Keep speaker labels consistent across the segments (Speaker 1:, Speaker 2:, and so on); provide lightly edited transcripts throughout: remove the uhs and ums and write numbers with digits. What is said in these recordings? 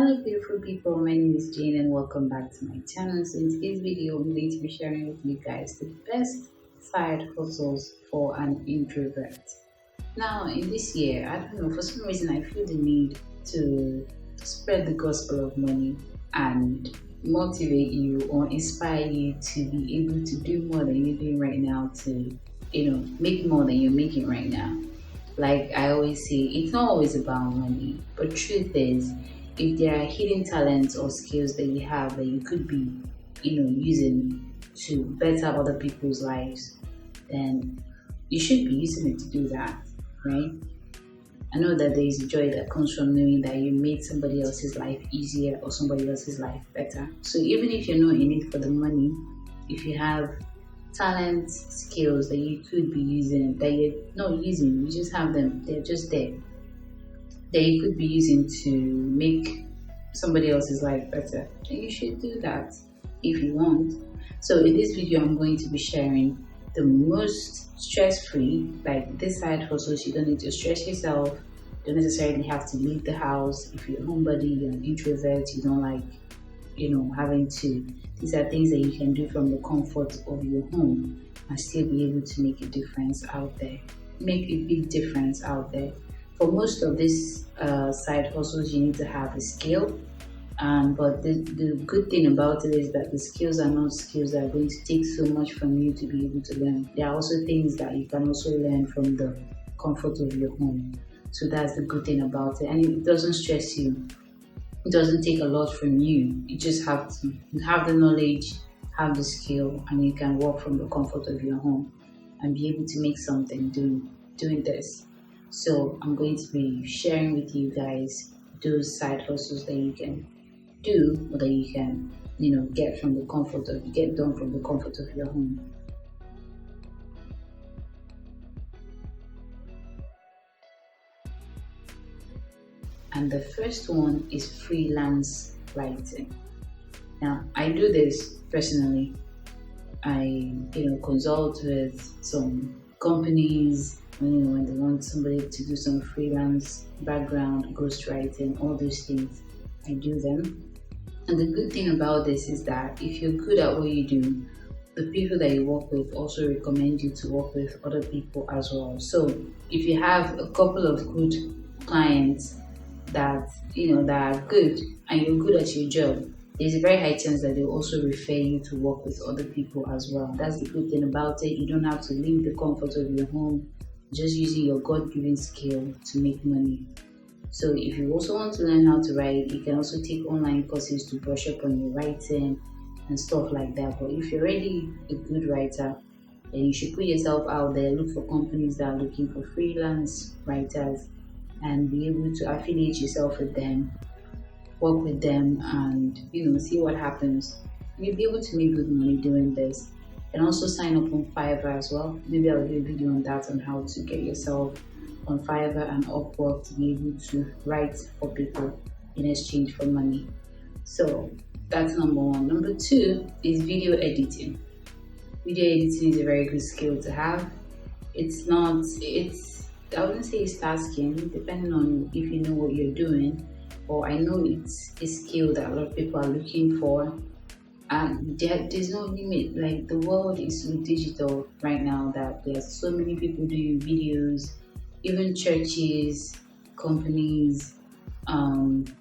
Speaker 1: Hello beautiful people, my name is Jane and welcome back to my channel. So in today's video, I'm going to be sharing with you guys the best side hustles for an introvert. Now in this year, I don't know, for some reason I feel the need to spread the gospel of money and motivate you or inspire you to be able to do more than you're doing right now to, make more than you're making right now. Like I always say, it's not always about money, but truth is, if there are hidden talents or skills that you have that you could be, using to better other people's lives, then you should be using it to do that, right? I know that there is joy that comes from knowing that you made somebody else's life easier or somebody else's life better. So even if you're not in it for the money, if you have talents, skills that you could be using that you're not using, you just have them, they're just there, that you could be using to make somebody else's life better, then you should do that if you want. So in this video, I'm going to be sharing the most stress-free, like this side hustles. You don't need to stress yourself. You don't necessarily have to leave the house. If you're a homebody, you're an introvert, you don't like, having to. These are things that you can do from the comfort of your home and still be able to make a difference out there. Make a big difference out there. For most of these side hustles, you need to have a skill. But the good thing about it is that the skills are not skills that are going to take so much from you to be able to learn. There are also things that you can also learn from the comfort of your home. So that's the good thing about it. And it doesn't stress you. It doesn't take a lot from you. You just have to have the knowledge, have the skill, and you can work from the comfort of your home and be able to make something doing this. So I'm going to be sharing with you guys those side hustles that you can do or that you can, get done from the comfort of your home. And the first one is freelance writing. Now I do this personally. I consult with some companies when they want somebody to do some freelance background, ghostwriting, all those things. I do them. And the good thing about this is that if you're good at what you do, the people that you work with also recommend you to work with other people as well. So if you have a couple of good clients that that are good and you're good at your job, there's a very high chance that they'll also refer you to work with other people as well. That's the good thing about it. You don't have to leave the comfort of your home, just using your God-given skill to make money. So if you also want to learn how to write, you can also take online courses to brush up on your writing and stuff like that. But if you're already a good writer, then you should put yourself out there, look for companies that are looking for freelance writers and be able to affiliate yourself with them, work with them, and see what happens. You'll be able to make good money doing this. And also sign up on Fiverr as well. Maybe I'll do a video on that, on how to get yourself on Fiverr and Upwork to be able to write for people in exchange for money. So that's number one. Number two is video editing. Video editing is a very good skill to have. I wouldn't say it's tasking, depending on if you know what you're doing. Or I know it's a skill that a lot of people are looking for. And there's no limit. Like, the world is so digital right now that there's so many people doing videos, even churches, companies,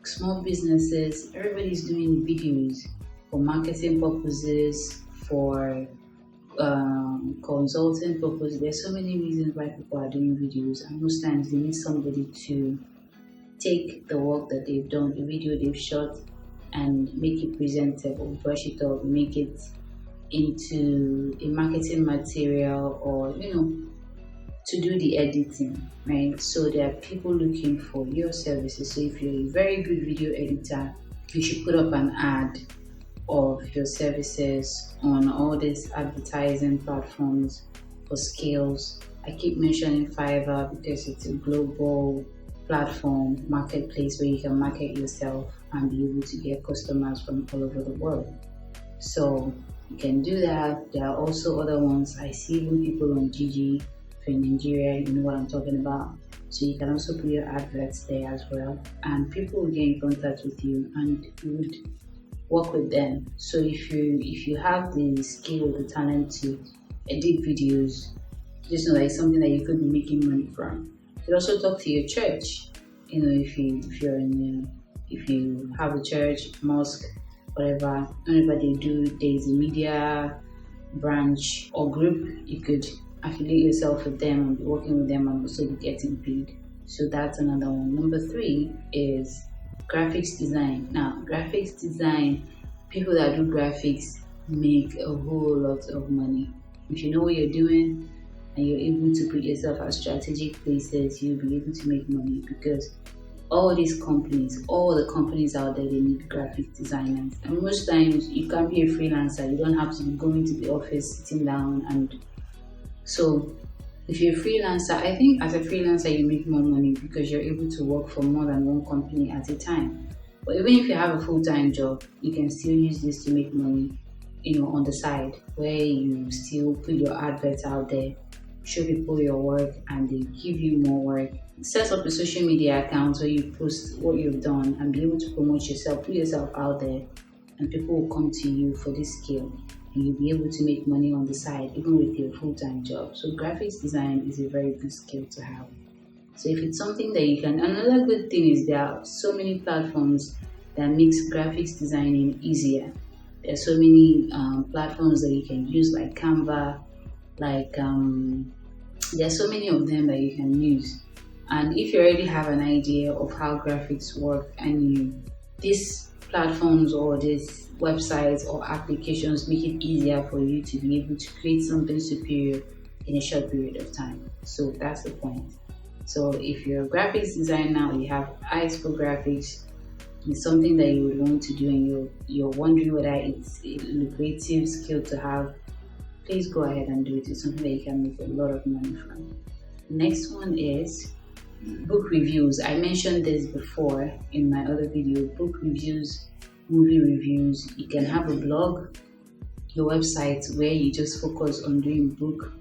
Speaker 1: small businesses. Everybody's doing videos for marketing purposes, for consulting purposes. There's so many reasons why people are doing videos, and most times they need somebody to take the work that they've done, the video they've shot, and make it presentable, brush it up, make it into a marketing material, or to do the editing, right? So there are people looking for your services. So if you're a very good video editor, you should put up an ad of your services on all these advertising platforms for skills. I keep mentioning Fiverr because it's a global platform, marketplace where you can market yourself and be able to get customers from all over the world. So you can do that. There are also other ones. I see even people on Gigi. If you're in Nigeria, you know what I'm talking about. So you can also put your adverts there as well, and people will get in contact with you and you would work with them. So if you have the skill, the talent to edit videos, just know that it's something that you could be making money from. You could also talk to your church. If you have a church, mosque, whenever they do, there's a media branch or group, you could affiliate yourself with them and be working with them and also be getting paid. So that's another one. Number three is graphics design. Now, graphics design, people that do graphics make a whole lot of money. If you know what you're doing and you're able to put yourself at strategic places, you'll be able to make money because all these companies, all the companies out there, they need graphic designers. And most times you can be a freelancer, you don't have to be going to the office, sitting down. And so if you're a freelancer, I think as a freelancer you make more money because you're able to work for more than one company at a time. But even if you have a full-time job, you can still use this to make money, on the side, where you still put your adverts out there, show people your work, and they give you more work. Set up a social media account where you post what you've done and be able to promote yourself, put yourself out there, and people will come to you for this skill. And you'll be able to make money on the side, even with your full-time job. So graphics design is a very good skill to have. So if it's something that you can, another good thing is there are so many platforms that makes graphics designing easier. There are so many platforms that you can use, like Canva, there are so many of them that you can use. And if you already have an idea of how graphics work and these platforms or these websites or applications make it easier for you to be able to create something superior in a short period of time. So that's the point. So if you're a graphics designer or you have eyes for graphics, it's something that you would want to do and you're wondering whether it's a lucrative skill to have, please go ahead and do it. It's something that you can make a lot of money from. Next one is book reviews. I mentioned this before in my other video. Book reviews, movie reviews. You can have a blog, your website where you just focus on doing book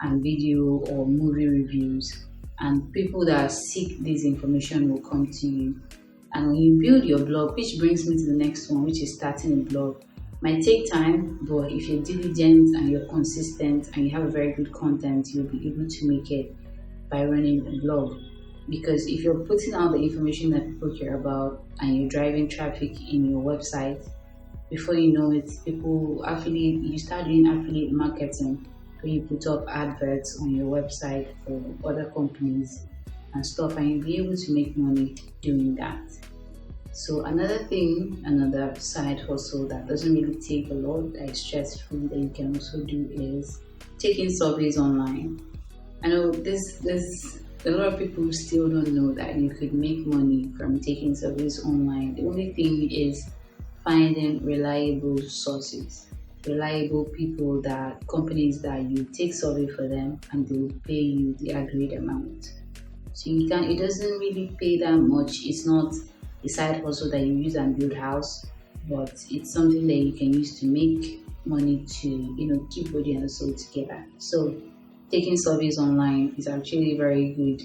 Speaker 1: and video or movie reviews, and people that seek this information will come to you. And when you build your blog, which brings me to the next one, which is starting a blog, might take time, but if you're diligent and you're consistent and you have a very good content, you'll be able to make it by running a blog. Because if you're putting out the information that people care about and you're driving traffic in your website, before you know it, you start doing affiliate marketing, where you put up adverts on your website for other companies and stuff, and you'll be able to make money doing that. So another side hustle that doesn't really take a lot, that is stress-free, that you can also do is taking surveys online. I know there's a lot of people still don't know that you could make money from taking surveys online. The only thing is finding reliable sources, reliable people, companies that you take survey for them and they will pay you the agreed amount. So it doesn't really pay that much. It's not a side hustle that you use and build house, but it's something that you can use to make money to, keep body and soul together. So taking surveys online is actually a very good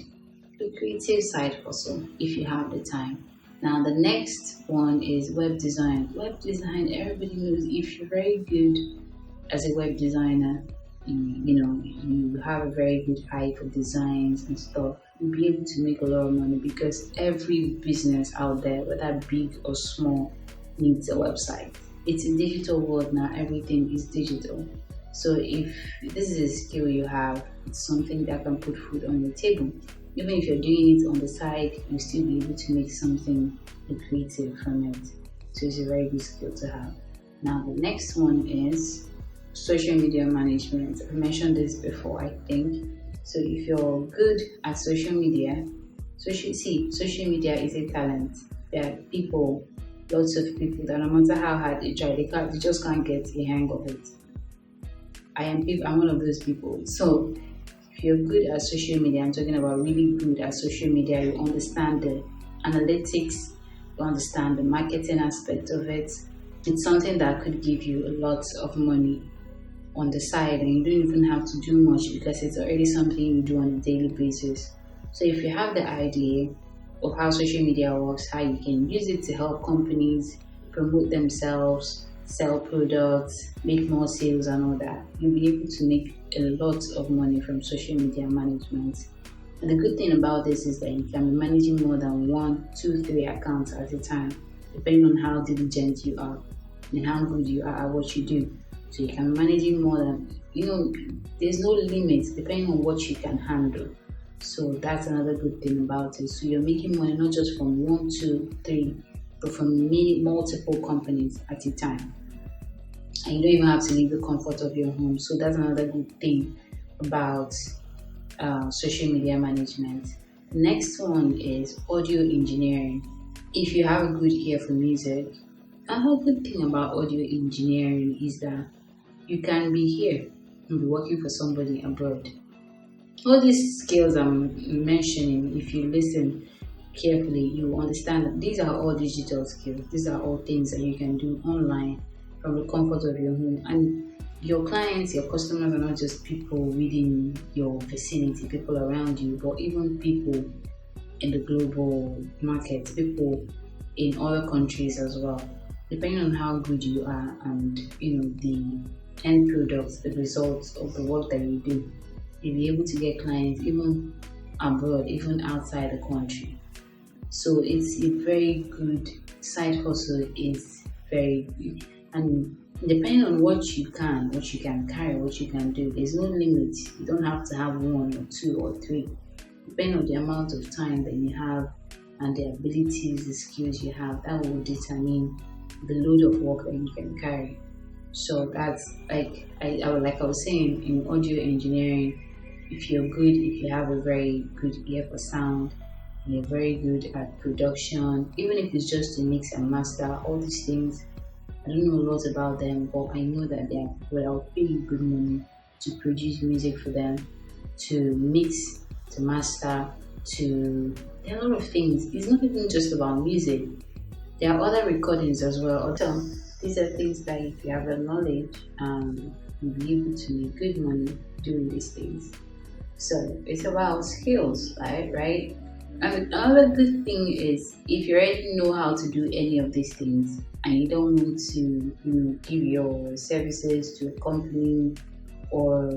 Speaker 1: lucrative side hustle if you have the time. Now the next one is web design. Web design, everybody knows if you're very good as a web designer, you have a very good eye for designs and stuff, you'll be able to make a lot of money because every business out there, whether big or small, needs a website. It's a digital world now, everything is digital. So if this is a skill you have, it's something that can put food on your table. Even if you're doing it on the side, you'll still be able to make something lucrative from it. So it's a very good skill to have. Now the next one is social media management. I mentioned this before, I think. So if you're good at social media, social media is a talent. There are lots of people that no matter how hard they try, they just can't get a hang of it. I'm one of those people. So if you're good at social media, I'm talking about really good at social media, you understand the analytics, you understand the marketing aspect of it. It's something that could give you a lot of money on the side, and you don't even have to do much because it's already something you do on a daily basis. So if you have the idea of how social media works, how you can use it to help companies promote themselves, sell products, make more sales and all that, you'll be able to make a lot of money from social media management. And the good thing about this is that you can be managing more than one, two, three accounts at a time, depending on how diligent you are and how good you are at what you do. So you can be managing more than, there's no limit depending on what you can handle. So that's another good thing about it. So you're making money not just from one, two, three, but from many multiple companies at a time. And you don't even have to leave the comfort of your home. So that's another good thing about social media management. The next one is audio engineering. If you have a good ear for music, another good thing about audio engineering is that you can be here and be working for somebody abroad. All these skills I'm mentioning, if you listen carefully, you understand that these are all digital skills. These are all things that you can do online from the comfort of your home. And your clients, your customers are not just people within your vicinity, people around you, but even people in the global market, people in other countries as well. Depending on how good you are and the end products, the results of the work that you do, you'll be able to get clients even abroad, even outside the country. So it's a very good side hustle. Is very good, and depending on what you can carry, what you can do, there's no limit. You don't have to have one or two or three. Depending on the amount of time that you have and the abilities, the skills you have, that will determine the load of work that you can carry. So that's like I was saying in audio engineering. If you're good, if you have a very good ear for sound, you're very good at production, even if it's just to mix and master, all these things. I don't know a lot about them, but I know that they are people that will pay you good money to produce music for them, to mix, to master, to there are a lot of things. It's not even just about music. There are other recordings as well. So these are things that if you have the knowledge, you'll be able to make good money doing these things. So it's about skills, right? And another good thing is if you already know how to do any of these things and you don't need to, give your services to a company, or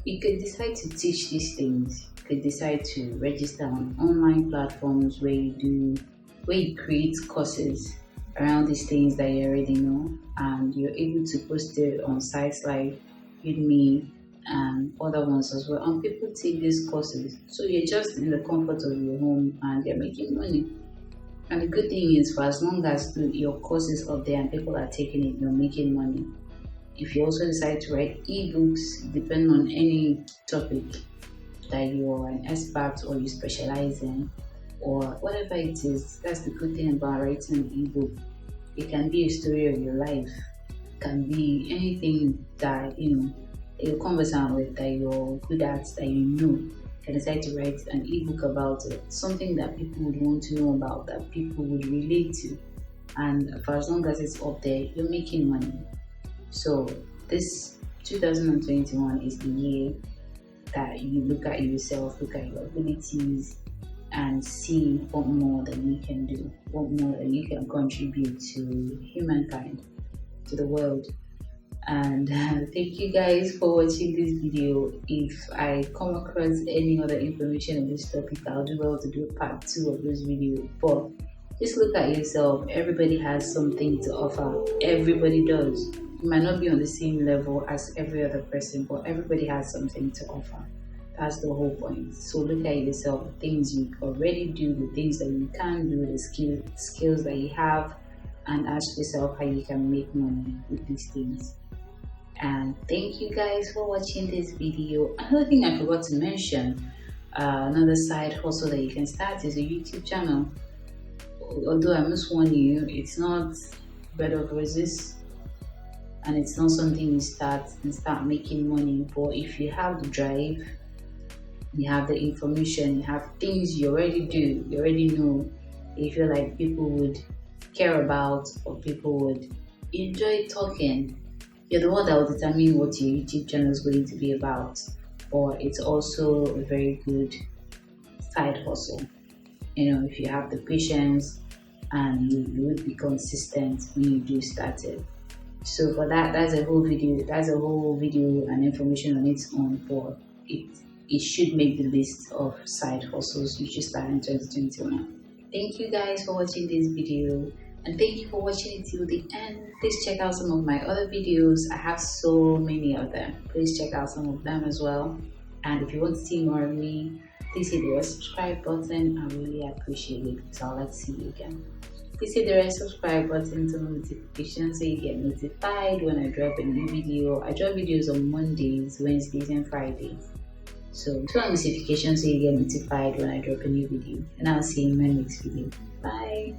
Speaker 1: you could decide to teach these things. You could decide to register on online platforms where you create courses around these things that you already know, and you're able to post it on sites like Udemy and other ones as well. And people take these courses, so you're just in the comfort of your home and you're making money. And the good thing is, for as long as your course is up there and people are taking it, you're making money. If you also decide to write ebooks, depending on any topic that you're an expert or you specialize in, or whatever it is, that's the good thing about writing an ebook. It can be a story of your life, it can be anything that you're conversant with, that you're good at, that you can decide to write an ebook about it, something that people would want to know about, that people would relate to, and for as long as it's up there, you're making money. So this 2021 is the year that you look at yourself, look at your abilities, and see what more that you can do, what more that you can contribute to humankind, to the world. And thank you guys for watching this video. If I come across any other information on this topic, I'll do well to do a part 2 of this video. But just look at yourself. Everybody has something to offer. Everybody does. You might not be on the same level as every other person, but everybody has something to offer. That's the whole point. So look at yourself, the things you already do, the things that you can do, the skills that you have, and ask yourself how you can make money with these things. And thank you guys for watching this video. Another thing I forgot to mention, another side hustle that you can start is a YouTube channel. Although I must warn you, it's not bed of roses, and it's not something you start making money. But if you have the drive, you have the information, you have things you already do, you already know, you feel like people would care about or people would enjoy talking, you're the one that will determine what your YouTube channel is going to be about. Or it's also a very good side hustle. If you have the patience and you would be consistent when you do start it. So for that, that's a whole video. That's a whole video and information on its own. But it should make the list of side hustles you should start in 2021. Thank you guys for watching this video, and thank you for watching it till the end. Please check out some of my other videos. I have so many of them. Please check out some of them as well. And if you want to see more of me, please hit the red subscribe button. I really appreciate it because I'd like to see you again. Please hit the red subscribe button to notifications so you get notified when I drop a new video. I drop videos on Mondays, Wednesdays, and Fridays. So turn on notifications so you get notified when I drop a new video. And I'll see you in my next video. Bye.